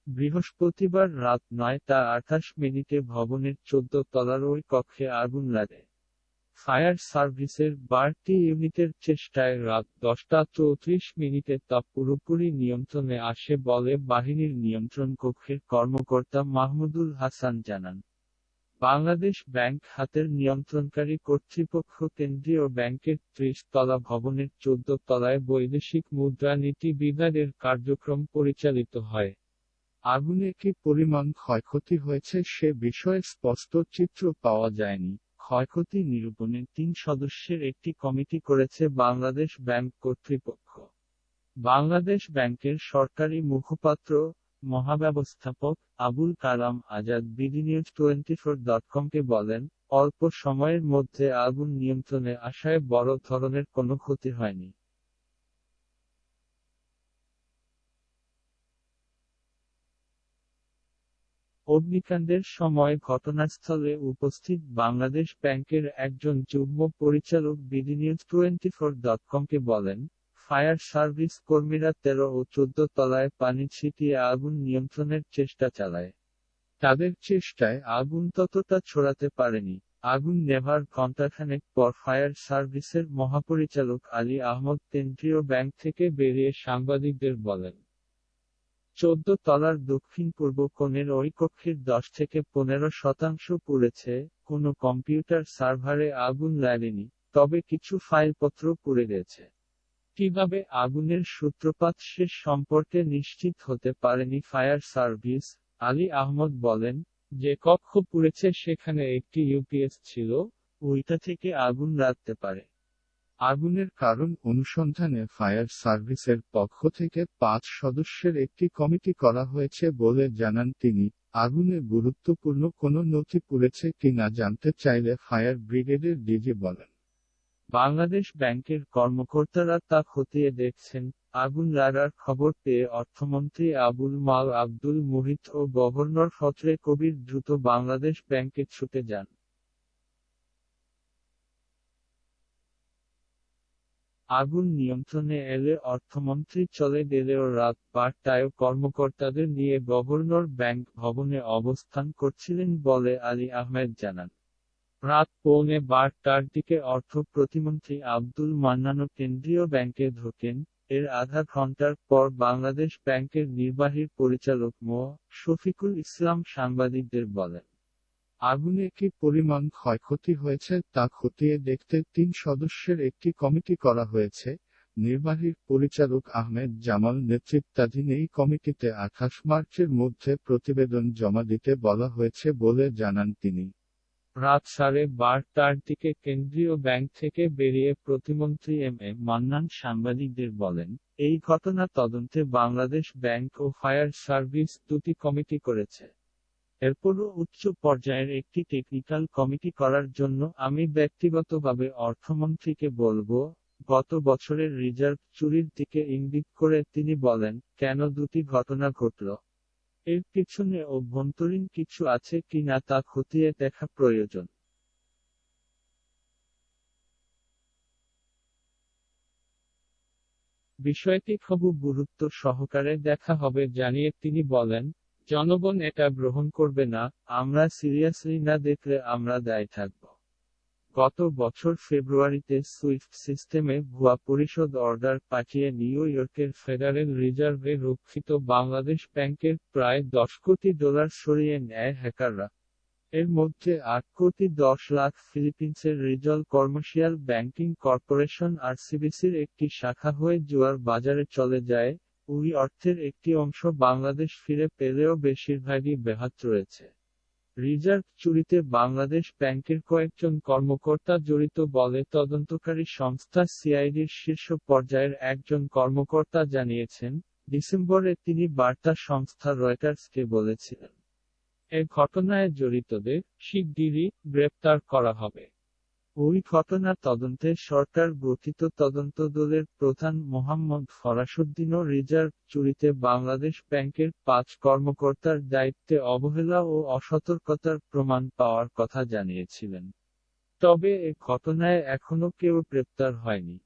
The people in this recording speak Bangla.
বৃহস্পতিবার রাত ৯টা ২৮ মিনিটে ভবনের ১৪ তলার ওই কক্ষে আগুন লাগে। ফায়ার সার্ভিসের বাড়তি ইউনিটের চেষ্টায় রাত ১০টা ৩৪ মিনিটে তা পুরোপুরি নিয়ন্ত্রণে আসে বলে বাহিনীর নিয়ন্ত্রণ কক্ষের কর্মকর্তা মাহমুদুল হাসান জানান। বাংলাদেশ ব্যাংক খাতের নিয়ন্ত্রণকারী কর্তৃপক্ষ কেন্দ্রীয় ব্যাংকের ৩০ তলা ভবনের ১৪ তলায় বৈদেশিক মুদ্রানীতি বিভাগের কার্যক্রম পরিচালিত হয়। আগুনে কি পরিমাণ ক্ষয়ক্ষতি হয়েছে সে বিষয়ে স্পষ্ট চিত্র পাওয়া যায়নি। ক্ষয়ক্ষতি নিরূপণে ৩ সদস্যের একটি কমিটি করেছে বাংলাদেশ ব্যাংক কর্তৃপক্ষ। বাংলাদেশ ব্যাংকের সরকারি মুখপাত্র, মহাব্যবস্থাপক আবুল কালাম আজাদ বিডিনিউজ24.com-কে বলেন, অল্প সময়ের মধ্যে আগুন নিয়ন্ত্রণে আসায় বড় ধরনের কোনো ক্ষতি হয়নি। অগ্নিকাণ্ডের সময় ঘটনাস্থলে উপস্থিত বাংলাদেশ ব্যাংকের একজন যুগ্ম পরিচালক বিডিনিউজ24.com-কে বলেন, ফায়ার সার্ভিস কর্মীরা ১৩ ও ১৪ তলায় পানি ছিটিয়ে আগুন নিয়ন্ত্রণের চেষ্টা চালায়। তাদের চেষ্টায় আগুন ততটা ছড়াতে পারেনি। আগুন নেভার ঘণ্টাখানেক পর ফায়ার সার্ভিসের মহাপরিচালক আলী আহমদ কেন্দ্রীয় ব্যাংক থেকে বেরিয়ে সাংবাদিকদের বলেন, ১৪ তলার দক্ষিণ-পূর্ব কোণের ওই কক্ষের ১০-১৫% পুড়েছে, কোনো কম্পিউটার সার্ভারে আগুন লাগেনি, তবে কিছু ফাইলপত্র পুড়ে গেছে। কিভাবে আগুনের সূত্রপাত সে সম্পর্কে নিশ্চিত হতে পারেনি ফায়ার সার্ভিস। আলী আহমদ বলেন, যে কক্ষ পুড়েছে সেখানে একটি ইউপিএস ছিল, ওইটা থেকে আগুন লাগতে পারে। আগুনের কারণ অনুসন্ধানে ফায়ার সার্ভিসের পক্ষ থেকে ৫ সদস্যের একটি কমিটি করা হয়েছে বলে জানান তিনি। আগুনে গুরুত্বপূর্ণ কোনো নথি পুড়েছে কিনা জানতে চাইলে ফায়ার ব্রিগেডের ডিজি বলেন, বাংলাদেশ ব্যাংকের কর্মকর্তারা তা খতিয়ে দেখছেন। আগুন লাগার খবর পেয়ে অর্থমন্ত্রী আবুল মাল আব্দুল মুহিত ও গভর্নর ফজলে কবির দ্রুত বাংলাদেশ ব্যাংকে ছুটে যান। আগুন নিয়ন্ত্রণে এলে অর্থমন্ত্রী চলে গেলেও রাত ১২টায় কর্মকর্তাদের নিয়ে গভর্নর ব্যাংক ভবনে অবস্থান করছিলেন বলে আলী আহমেদ জানান। রাত ১১:৩০টার দিকে অর্থ প্রতিমন্ত্রী আব্দুল মান্নানও কেন্দ্রীয় ব্যাংকে ঢোকেন। এর আধা ঘণ্টার পর বাংলাদেশ ব্যাংকের নির্বাহী পরিচালক মো. শফিকুল ইসলাম সাংবাদিকদের বলেন, আগুনে কি পরিমাণ ক্ষয়ক্ষতি হয়েছে তা খতিয়ে দেখতে ৩ সদস্যের একটি কমিটি করা হয়েছে। নির্বাহী পরিচালক আহমেদ জামাল নেতৃত্বাধীন এই কমিটিতে ২৮ মার্চের মধ্যে প্রতিবেদন জমা দিতে বলা হয়েছে বলে জানান তিনি। রাত ১২:৩০টার দিকে কেন্দ্রীয় ব্যাংক থেকে বেরিয়ে প্রতিমন্ত্রী এম এ মান্নান সাংবাদিকদের বলেন, এই ঘটনা তদন্তে বাংলাদেশ ব্যাংক ও ফায়ার সার্ভিস দুটি কমিটি করেছে। এরপরও উচ্চ পর্যায়ের একটি টেকনিক্যাল কমিটি করার জন্য আমি ব্যক্তিগতভাবে অর্থমন্ত্রীকে বলবো। গত বছরের রিজার্ভ চুরির দিকে ইঙ্গিত করে তিনি বলেন, কেন দুটি ঘটনা ঘটল? এর পিছনে অভ্যন্তরীণ কিছু আছে কিনা তা খতিয়ে দেখা প্রয়োজন। বিষয়টি খুব গুরুত্ব সহকারে দেখা হবে জানিয়ে তিনি বলেন, জনগণ এটা গ্রহণ করবে না, আমরা সিরিয়াসলি না দেখলে আমরা দায়ী থাকব। গত বছর ফেব্রুয়ারিতে সুইফট সিস্টেমে ভুয়া পরিশোধ অর্ডার পাঠিয়ে নিউ ইয়র্কের ফেডারেল রিজার্ভে রক্ষিত বাংলাদেশ ব্যাংকের প্রায় $১০ কোটি সরিয়ে নেয় হ্যাকাররা। এর মধ্যে ৮,১০,০০,০০০ ফিলিপিন্সের রিজল কমার্শিয়াল ব্যাংকিং কর্পোরেশন আরসিবিসির একটি শাখা হয়ে জুয়ার বাজারে চলে যায়। ওই অর্থের একটি অংশ বাংলাদেশ ফিরে পেলেও বেশিরভাগই ব্যাহত রয়েছে। রিজার্ভ চুরিতে বাংলাদেশ ব্যাংকের কয়েকজন কর্মকর্তা জড়িত বলে তদন্তকারী সংস্থা সিআইডির শীর্ষ পর্যায়ের একজন কর্মকর্তা জানিয়েছেন। ডিসেম্বরে তিনি বার্তা সংস্থা রয়টার্সকে বলেছিলেন, এ ঘটনায় জড়িতদের শিগগিরই গ্রেপ্তার করা হবে। ওই ঘটনা তদন্তে সরকার গঠিত তদন্ত দলের প্রধান মোহাম্মদ ফরাসুদ্দিনও রিজার্ভ চুরিতে বাংলাদেশ ব্যাংকের ৫ কর্মকর্তার দায়িত্বে অবহেলা ও অসতর্কতার প্রমাণ পাওয়ার কথা জানিয়েছিলেন। তবে এ ঘটনায় এখনো কেউ গ্রেপ্তার হয়নি।